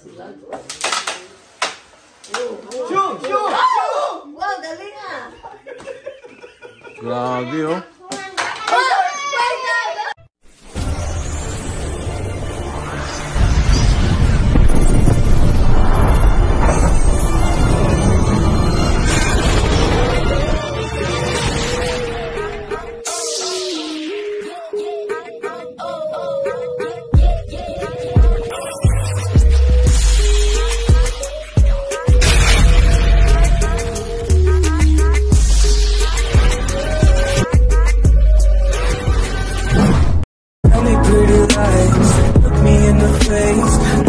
sila. Shoot! Shoot! Wow, dali nga! Grabe oh.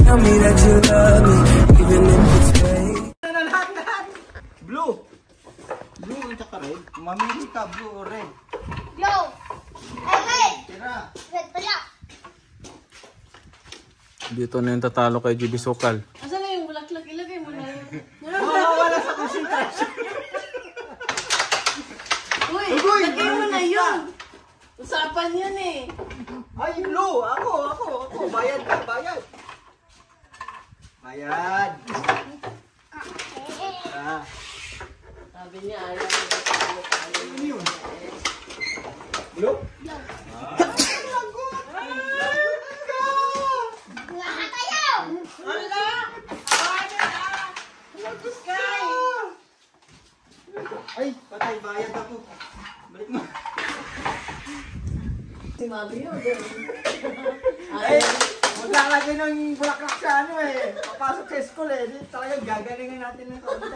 Tell me that you love me, even if it's fake. Lahat! Blue! Blue at saka red. Mamili ka, blue or red. Blue! Ay, red! Tira! Red pala! Dito na yung tatalo kay GB Sokal. Asan na yung bulaklak? Ilagay mo na yun. Wala sa concentration. Uy, lagay mo na yun. Usapan yun eh. Ay, blue! Ako! Bayad ka, bayad! Bayad! Sabi niya, ayaw ko tatalo tayo. Ano yun? Blue? Lahat tayo! Ay, patay, bayad ako. Balik mo. Si Mami yun. Ay, maglalagay ng bulaklak sa ano eh. Papasok sa school eh. Di talaga gagalingin natin ng konti.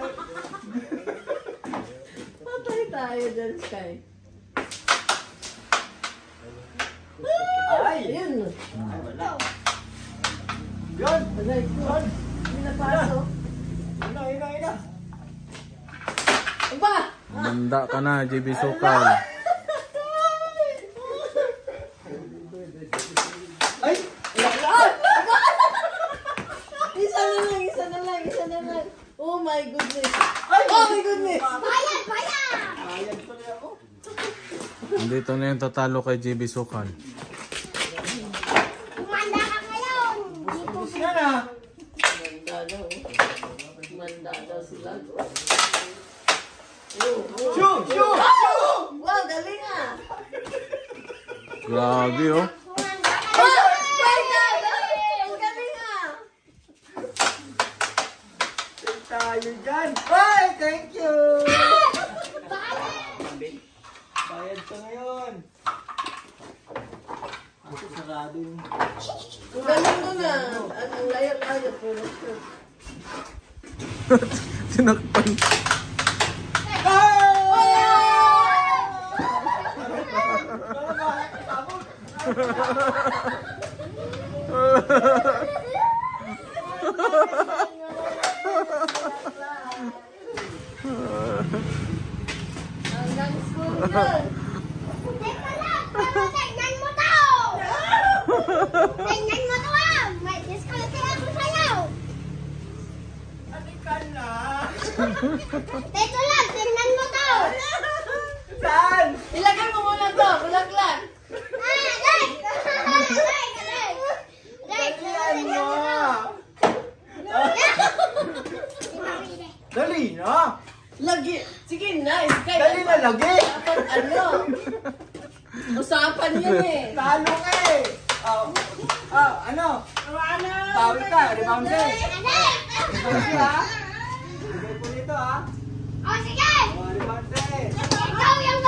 Patay tayo dyan, Sky. Ay! Ayun. Ay, wala. Yun! Aray ko. Hindi napasok. Ina. Aba! Manda ka na, GB Sokal. Ay! Isa na lang. Oh my goodness. Ay! Oh my goodness. Bayad! Bayad pala ako. Dito na yung tatalo kay GB Sokal. Kumanda ka ngayon! Bus na na. Manda daw sila. Shoot! Wow, dali nga. Grabe oh. Kumanda ka Oh, ngayon! my God. Ang galing nga. Tayo dyan. Ay! Thank you! Bayad ka ngayon. Ako sarado yung... Ang galing ko na. Ang layo-layo. Tinakpan. Hanggang school yun. Teka lang! Tingnan mo to! Tingnan mo to ah! May disqualify ako sa'yo! Alikan na! Teka lang! Tingnan mo to! Saan? Ilagay mo muna to. Bulaklak. Like! Dalian mo! Dali na! Lagi. Sige na. Sky. Dali na lagi! Dapat ano. Usapan yun eh. Talo ka eh! Ano? Bawi ka, rebound eh! Rebound ha? Bigay po nito ha? O sige! Rebound eh! Ikaw yung